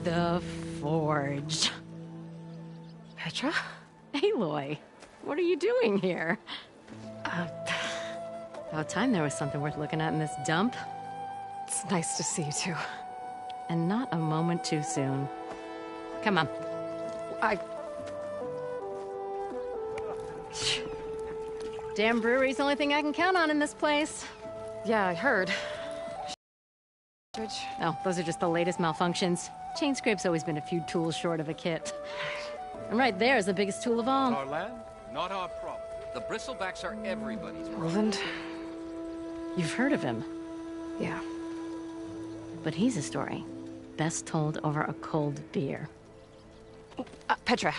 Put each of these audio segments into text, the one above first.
The Forge. Petra? Aloy, what are you doing here? About time there was something worth looking at in this dump. It's nice to see you too. And not a moment too soon. Come on. Damn brewery's the only thing I can count on in this place. Yeah, I heard. Oh, those are just the latest malfunctions. Chain Scrape's always been a few tools short of a kit. And right there is the biggest tool of all. Our land, not our problem. The Bristlebacks are everybody's problem. Roland? You've heard of him. Yeah. But he's a story best told over a cold beer. Petra.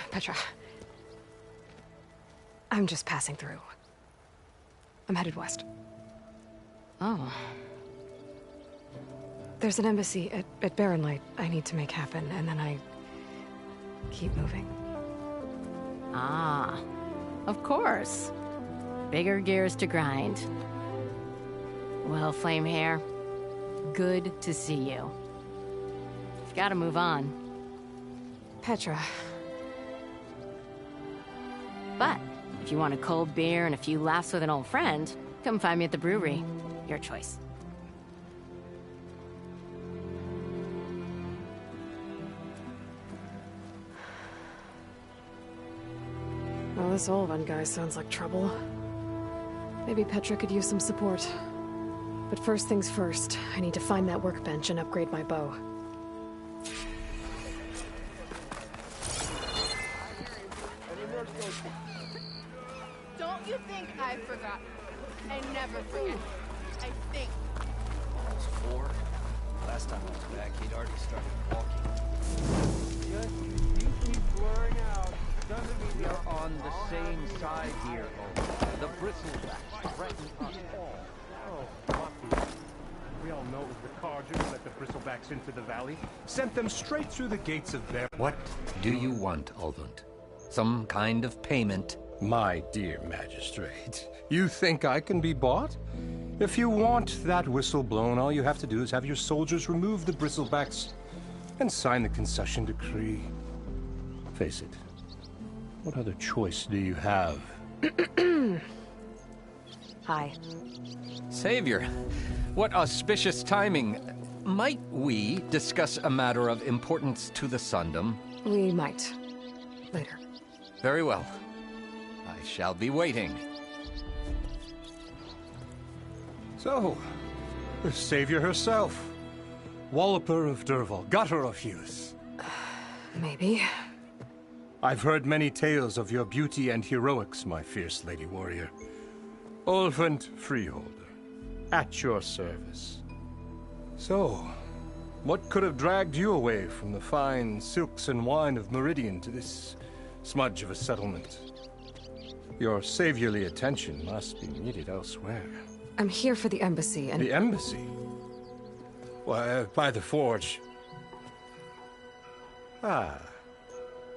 I'm just passing through. I'm headed west. Oh. There's an embassy at Barren Light I need to make happen, and then I keep moving. Ah. Of course. Bigger gears to grind. Well, Flamehair, good to see you. You've got to move on. Petra. But if you want a cold beer and a few laughs with an old friend, come find me at the brewery. Your choice. Well, this Olvan guy sounds like trouble. Maybe Petra could use some support. But first things first, I need to find that workbench and upgrade my bow. Don't you think I've forgotten? I never forget. I think. I was 4. Last time I was back, he'd already started walking. Just you keep blurring out. Doesn't mean you're on the same side here, Olvan. The Bristlebacks threaten us all. Oh, Mafia. We all know it was the Carja who let the Bristlebacks into the valley. Sent them straight through the gates of Bear. What do you want, Olvund? Some kind of payment? My dear magistrate, you think I can be bought? If you want that whistle blown, all you have to do is have your soldiers remove the Bristlebacks and sign the concession decree. Face it, what other choice do you have? Hi. Savior, what auspicious timing. Might we discuss a matter of importance to the Sundom? We might. Later. Very well. I shall be waiting. So, the savior herself. Walloper of Derval, gutter of youth. Maybe. I've heard many tales of your beauty and heroics, my fierce lady warrior. Olvund Freeholder, at your service. So, what could have dragged you away from the fine silks and wine of Meridian to this smudge of a settlement? Your saviorly attention must be needed elsewhere. I'm here for the embassy and— The embassy? Why, by the Forge. Ah.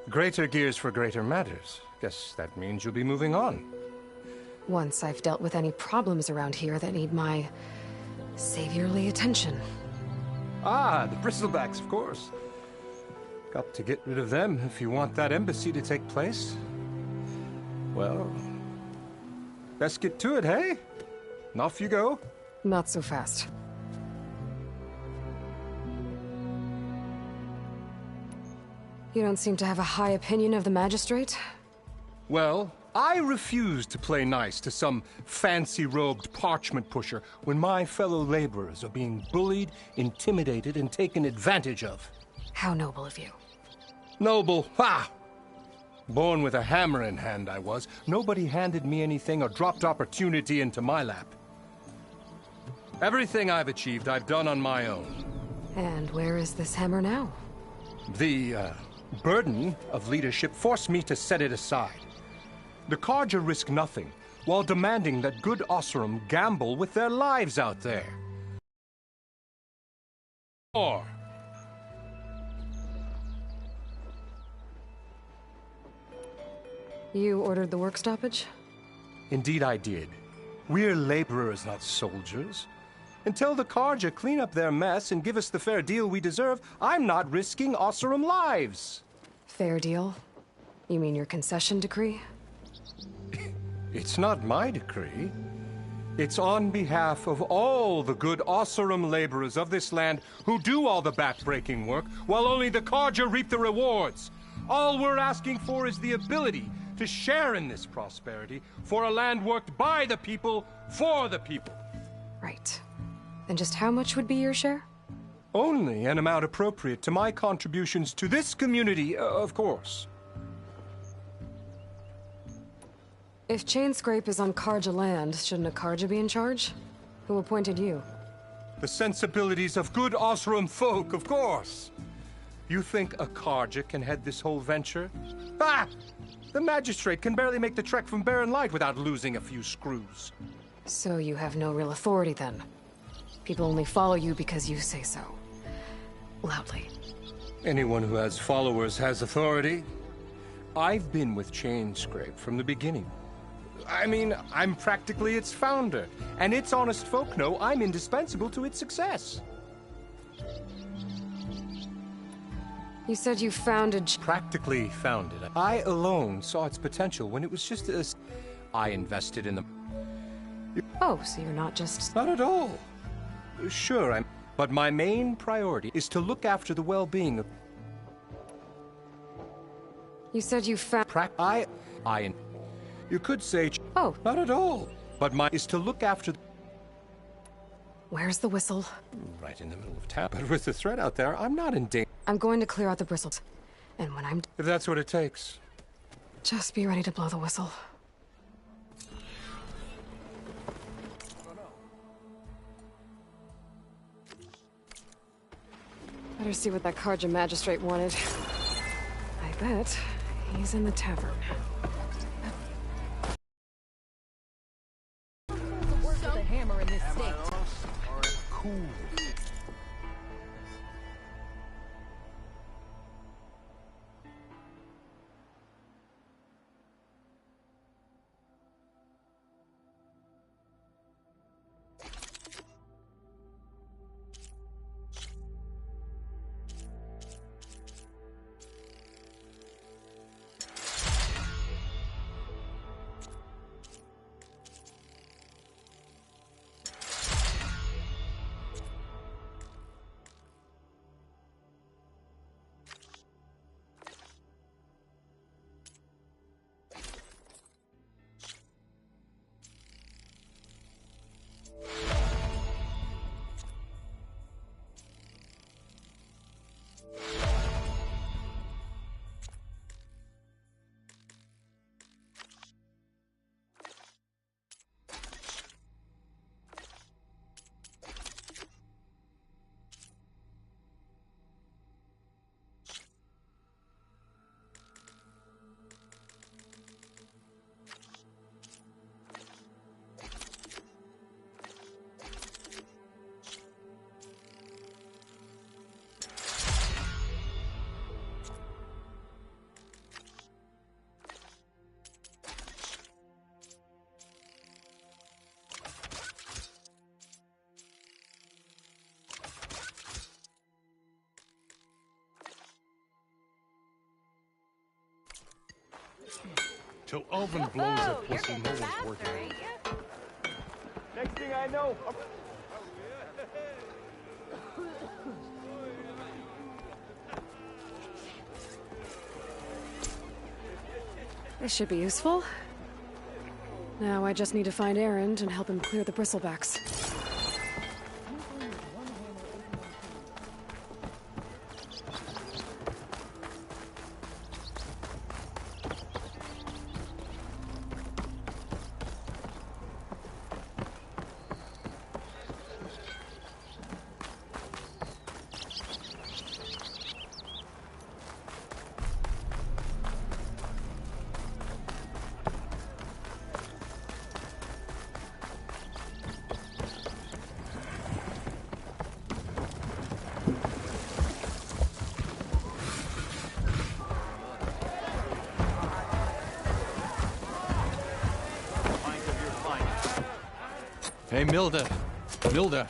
Greater gears for greater matters. Guess that means you'll be moving on. once I've dealt with any problems around here that need my saviorly attention. Ah, the Bristlebacks, of course. Got to get rid of them if you want that embassy to take place. Well, best get to it, hey? And off you go. Not so fast. You don't seem to have a high opinion of the Magistrate? Well, I refuse to play nice to some fancy-robed parchment pusher when my fellow laborers are being bullied, intimidated, and taken advantage of. How noble of you. Noble, ha! Born with a hammer in hand, I was. Nobody handed me anything or dropped opportunity into my lap. Everything I've achieved, I've done on my own. And where is this hammer now? The, burden of leadership forced me to set it aside. The Carja risk nothing, while demanding that good Oseram gamble with their lives out there. Or... You ordered the work stoppage? Indeed I did. We're laborers, not soldiers. Until the Carja clean up their mess and give us the fair deal we deserve, I'm not risking Oseram lives. Fair deal? You mean your concession decree? It's not my decree. It's on behalf of all the good Oseram laborers of this land who do all the back-breaking work, while only the Carja reap the rewards. All we're asking for is the ability to share in this prosperity for a land worked by the people, for the people. Right. Then just how much would be your share? Only an amount appropriate to my contributions to this community, of course. If Chainscrape is on Carja land, shouldn't a Carja be in charge? Who appointed you? The sensibilities of good Oseram folk, of course. You think a Carja can head this whole venture? Ah! The magistrate can barely make the trek from Barren Light without losing a few screws. So you have no real authority then? People only follow you because you say so. Loudly. Anyone who has followers has authority. I've been with Chainscrape from the beginning. I mean, I'm practically its founder, and its honest folk know I'm indispensable to its success. You said you founded... Practically founded. I alone saw its potential when it was just a... I invested in the... Oh, so you're not just... Not at all. Sure, but my main priority is to look after the well-being of... You said you found... You could say... Oh. Not at all. But my... is to look after... Where's the whistle? Right in the middle of town. But with the threat out there, I'm not in danger. I'm going to clear out the bristles. And when I'm... If that's what it takes. Just be ready to blow the whistle. Better see what that Carja magistrate wanted. I bet he's in the tavern. Till Ulvin blows that whistle, no one's working. Next thing I know, This should be useful. Now I just need to find Erend and help him clear the bristlebacks. Hey, Milda. Milda,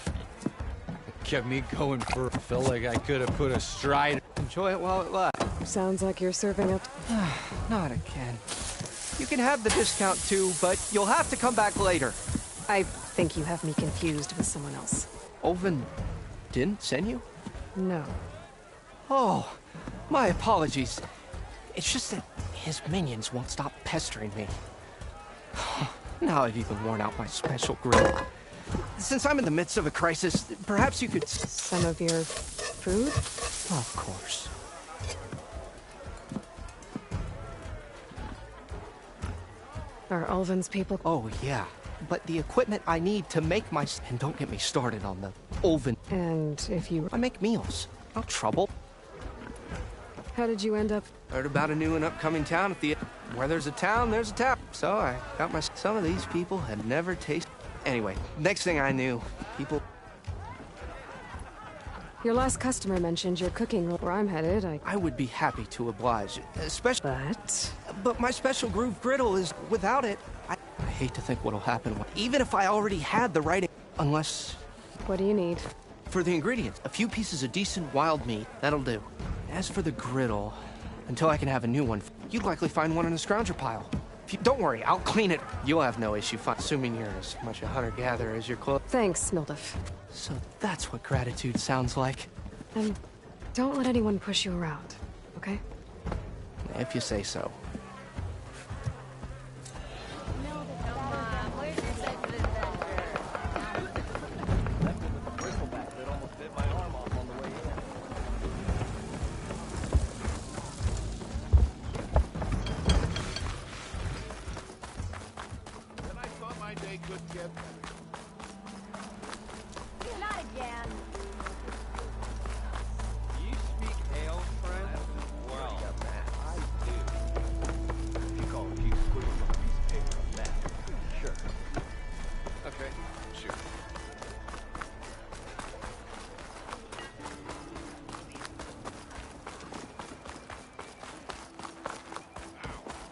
kept me going for... Felt like I could have put a stride. Enjoy it while it lasts. Sounds like you're serving up. Not again. You can have the discount too, but you'll have to come back later. I think you have me confused with someone else. Ulvin didn't send you? No. Oh, my apologies. It's just that his minions won't stop pestering me. Now I've even worn out my special grill. Since I'm in the midst of a crisis, perhaps you could... Some of your food? Of course. Are Ulvin's people... Oh, yeah. But the equipment I need to make my... And don't get me started on the Ulvin... And if you... I make meals. No trouble. How did you end up... Heard about a new and upcoming town at the... Where there's a town, there's a tap. So I got my... Some of these people had never tasted... Anyway, next thing I knew, people... Your last customer mentioned your cooking where I'm headed. I would be happy to oblige, especially... But my special groove griddle is... Without it, I hate to think what'll happen. Even if I already had the right... Unless... What do you need? For the ingredients, a few pieces of decent wild meat. That'll do. As for the griddle, until I can have a new one, you'd likely find one in a scrounger pile. Don't worry, I'll clean it. You'll have no issue, assuming you're as much a hunter-gatherer as your clothes. Thanks, Mildif. So that's what gratitude sounds like. And don't let anyone push you around, okay? If you say so. Not again. You speak ale, friend? Well, I do. You call a few squiggles on a piece of paper a map. Sure. Okay, sure.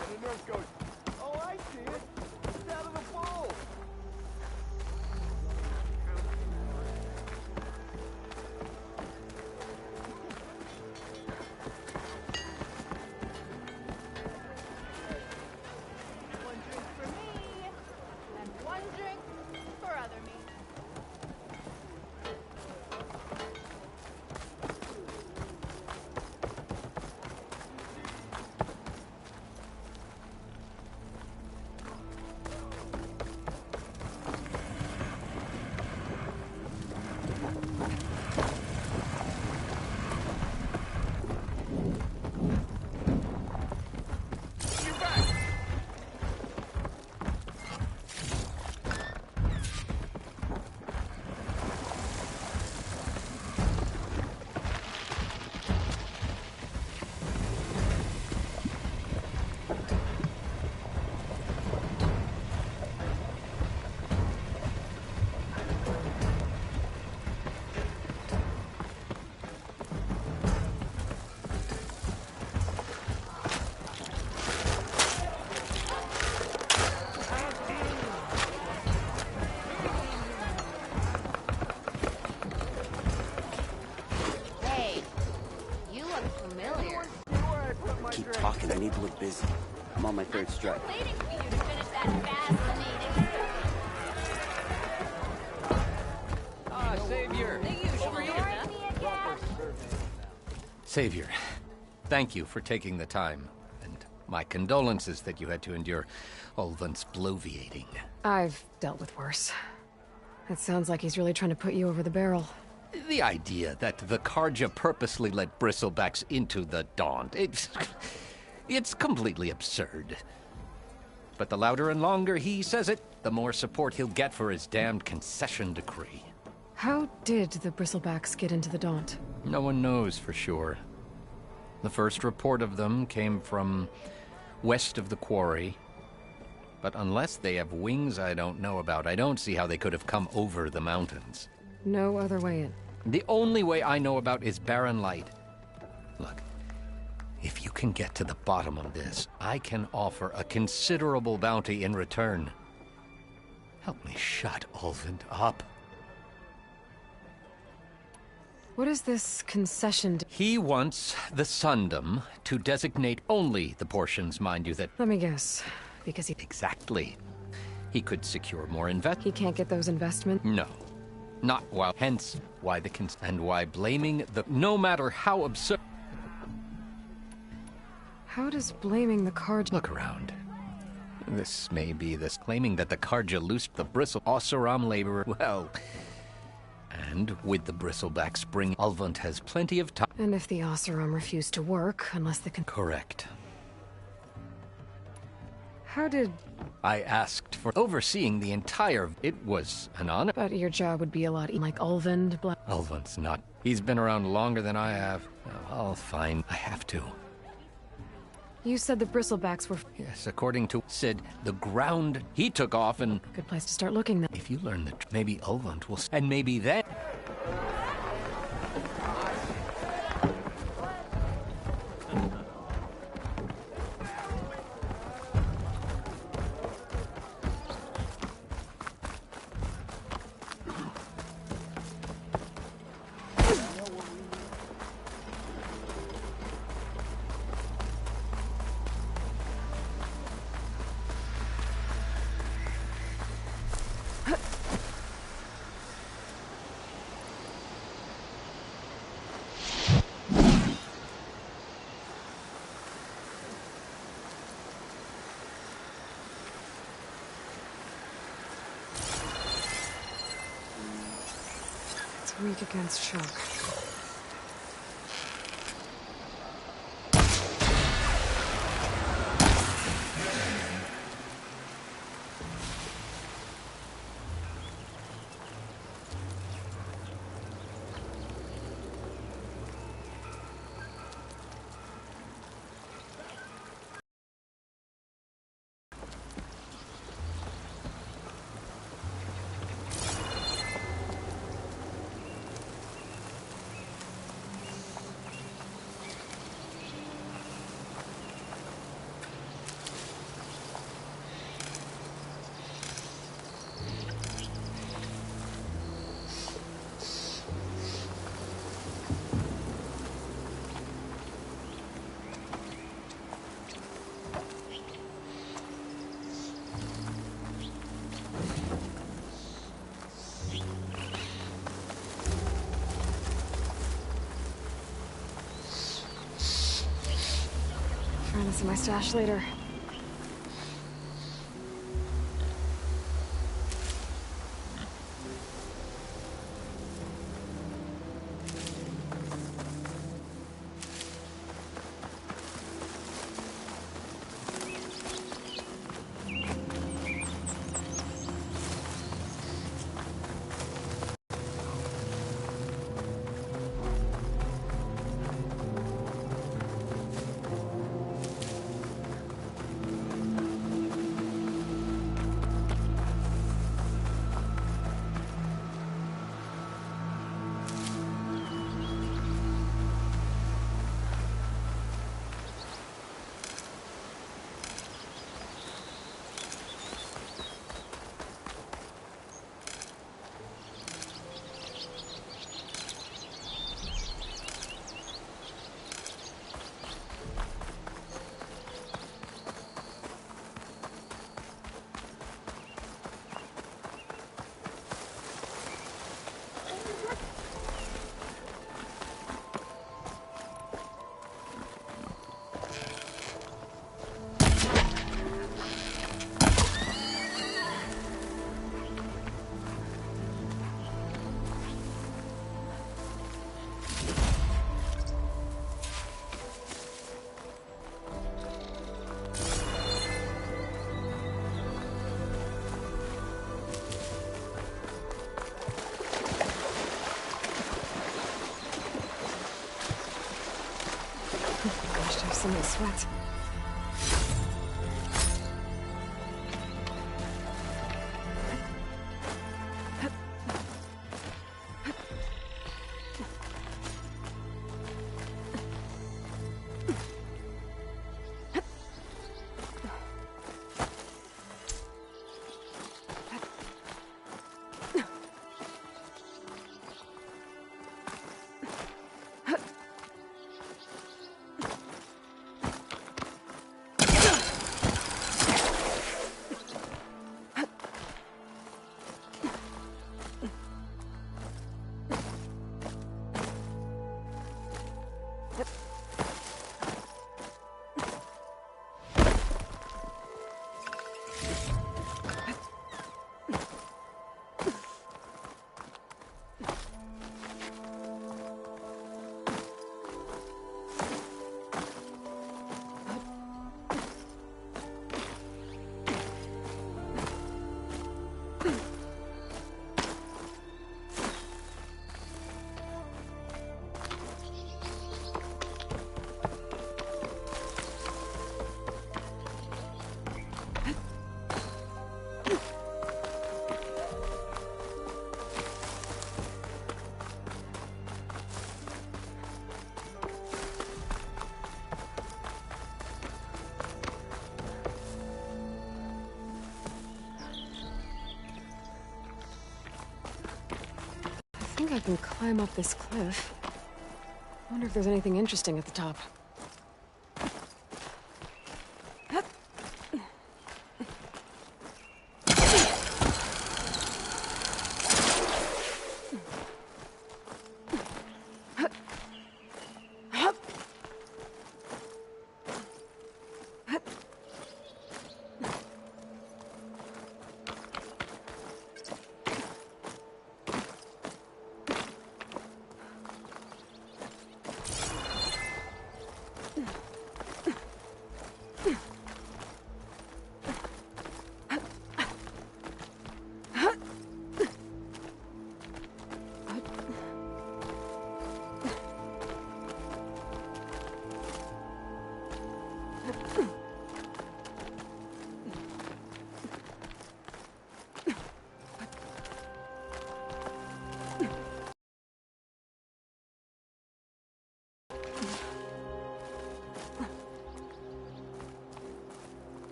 And the nurse goes, oh, I see it. It's out of the bowl. One drink for me, and one drink for other me. Hey, you look familiar. Keep talking, I need to look busy. I'm on my third strike. Waiting for you to finish that fascinating Ah, Savior! The usual, isn't it? Savior, thank you for taking the time. And my condolences that you had to endure Ulvin's bloviating. I've dealt with worse. It sounds like he's really trying to put you over the barrel. The idea that the Carja purposely let bristlebacks into the Daunt, it's completely absurd. But the louder and longer he says it, the more support he'll get for his damned concession decree. How did the Bristlebacks get into the Daunt? No one knows for sure. The first report of them came from west of the quarry. But unless they have wings I don't know about, I don't see how they could have come over the mountains. No other way in. The only way I know about is Barren Light. Look, if you can get to the bottom of this, I can offer a considerable bounty in return. Help me shut Ulvin up. What is this concession? He wants the Sundom to designate only the portions, mind you, that... Let me guess. Because he Exactly. He could secure more investment. can't get those investments? No. Not while... Hence, why the and why blaming the... No matter how absurd... How does blaming the card... Look around. This may be this claiming that the Karja loosed the bristle Oseram laborer. Well... And with the bristleback spring, Ulvund has plenty of time. And if the Oseram refuse to work, unless they can... Correct. How did... I asked for overseeing the entire... It was an honor. But your job would be a lot like Ulvund, Ulvund's not. He's been around longer than I have. I'll find... I have to. You said the bristlebacks were... Yes, according to Sid, the ground he took off and... Good place to start looking then. If you learn the maybe Ulvund will... And maybe then... It's weak against shock. Trying to see my stash later. Gosh, I have so many sweat. I think I can climb up this cliff. I wonder if there's anything interesting at the top.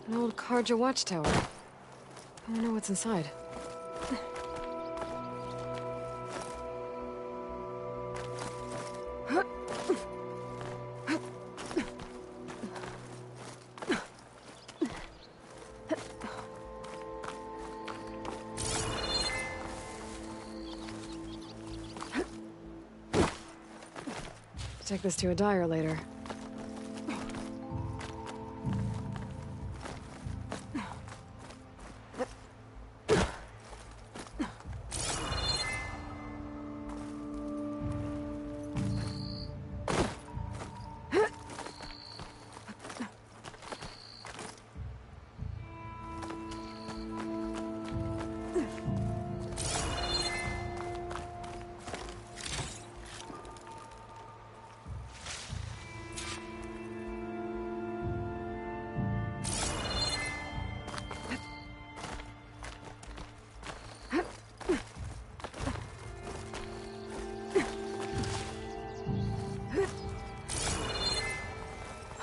An old Karja watchtower. I don't know what's inside. Take this to a dyer later.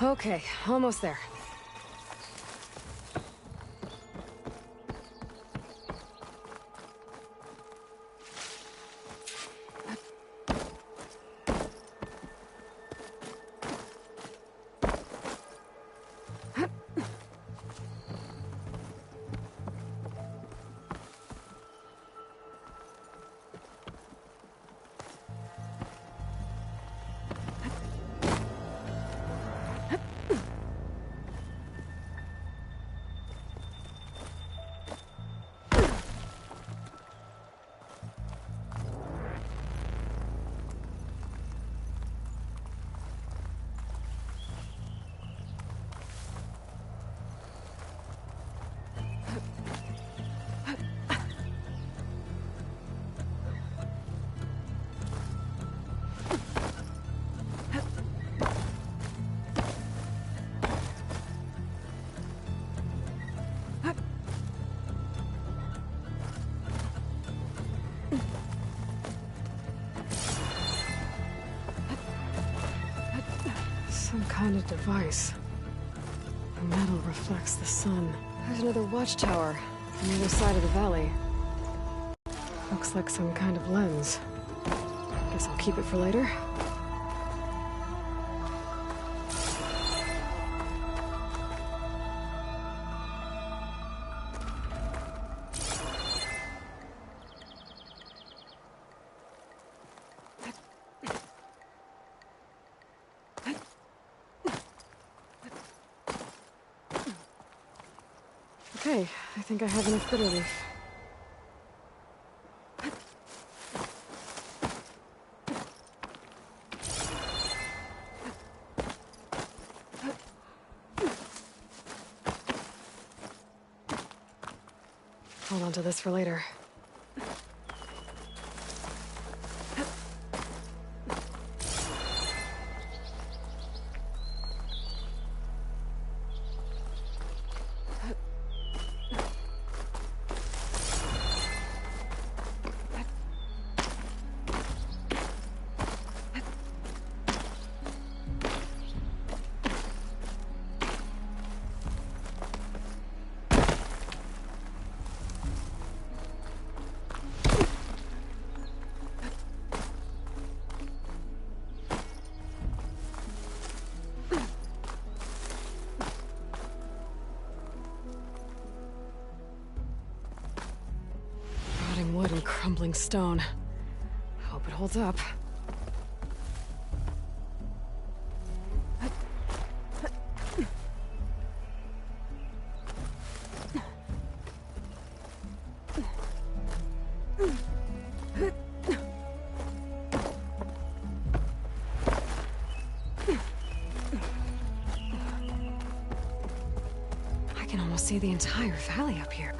Okay, almost there. Some kind of device. The metal reflects the sun. There's another watchtower on the other side of the valley. Looks like some kind of lens. Guess I'll keep it for later. Okay, I think I have enough bitter leaf. Hold on to this for later. Rotting wood and crumbling stone. Hope it holds up. I can almost see the entire valley up here.